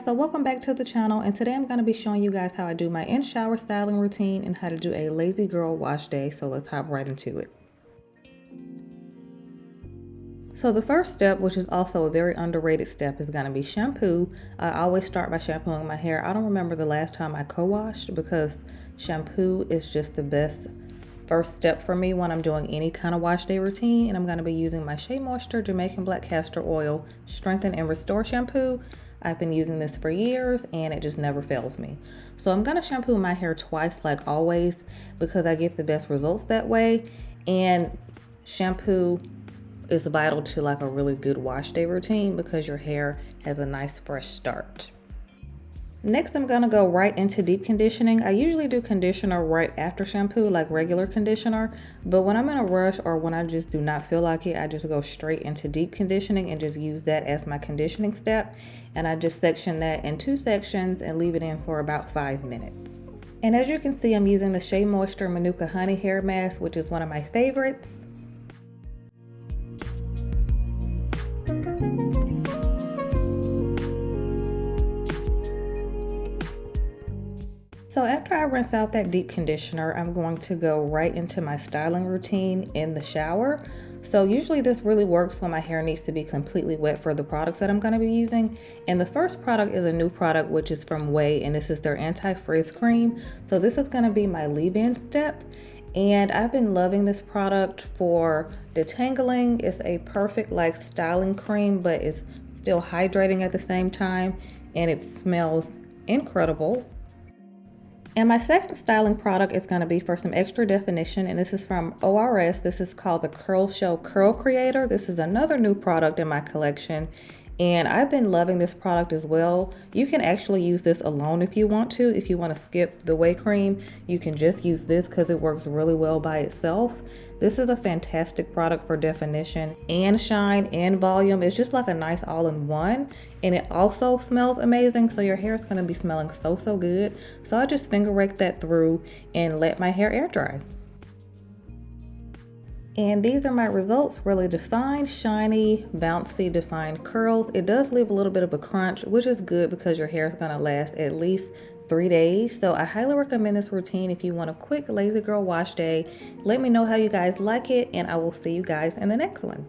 guys, so welcome back to the channel, and today I'm going to be showing you guys how I do my in-shower styling routine and how to do a lazy girl wash day. So let's hop right into it. So the first step, which is also a very underrated step, is going to be shampoo. I always start by shampooing my hair. I don't remember the last time I co-washed because shampoo is just the best first step for me when I'm doing any kind of wash day routine. And I'm going to be using my Shea Moisture Jamaican Black Castor Oil Strengthen and Restore shampoo. I've been using this for years and it just never fails me. So I'm going to shampoo my hair twice like always because I get the best results that way. And shampoo is vital to like a really good wash day routine because your hair has a nice fresh start. Next, I'm gonna go right into deep conditioning. I usually do conditioner right after shampoo, like regular conditioner, but when I'm in a rush or when I just do not feel like it, I just go straight into deep conditioning and just use that as my conditioning step. And I just section that in 2 sections and leave it in for about 5 minutes. And as you can see, I'm using the Shea Moisture Manuka Honey Hair Mask, which is one of my favorites. So after I rinse out that deep conditioner, I'm going to go right into my styling routine in the shower. So usually this really works when my hair needs to be completely wet for the products that I'm going to be using. And the first product is a new product, which is from Way, and this is their anti-frizz cream. So this is going to be my leave-in step. And I've been loving this product for detangling. It's a perfect like styling cream, but it's still hydrating at the same time. And it smells incredible. And my second styling product is going to be for some extra definition, and this is from ORS. This is called the Curl Shell Curl Creator. This is another new product in my collection, and I've been loving this product as well. You can actually use this alone if you want to. If you want to skip the whey cream, you can just use this because it works really well by itself. This is a fantastic product for definition and shine and volume. It's just like a nice all-in-one, and it also smells amazing, so your hair is going to be smelling so good. So I just finger rake that through and let my hair air dry. And these are my results: really defined, shiny, bouncy, defined curls. It does leave a little bit of a crunch, which is good because your hair is going to last at least 3 days. So I highly recommend this routine if you want a quick lazy girl wash day. Let me know how you guys like it, and I will see you guys in the next one.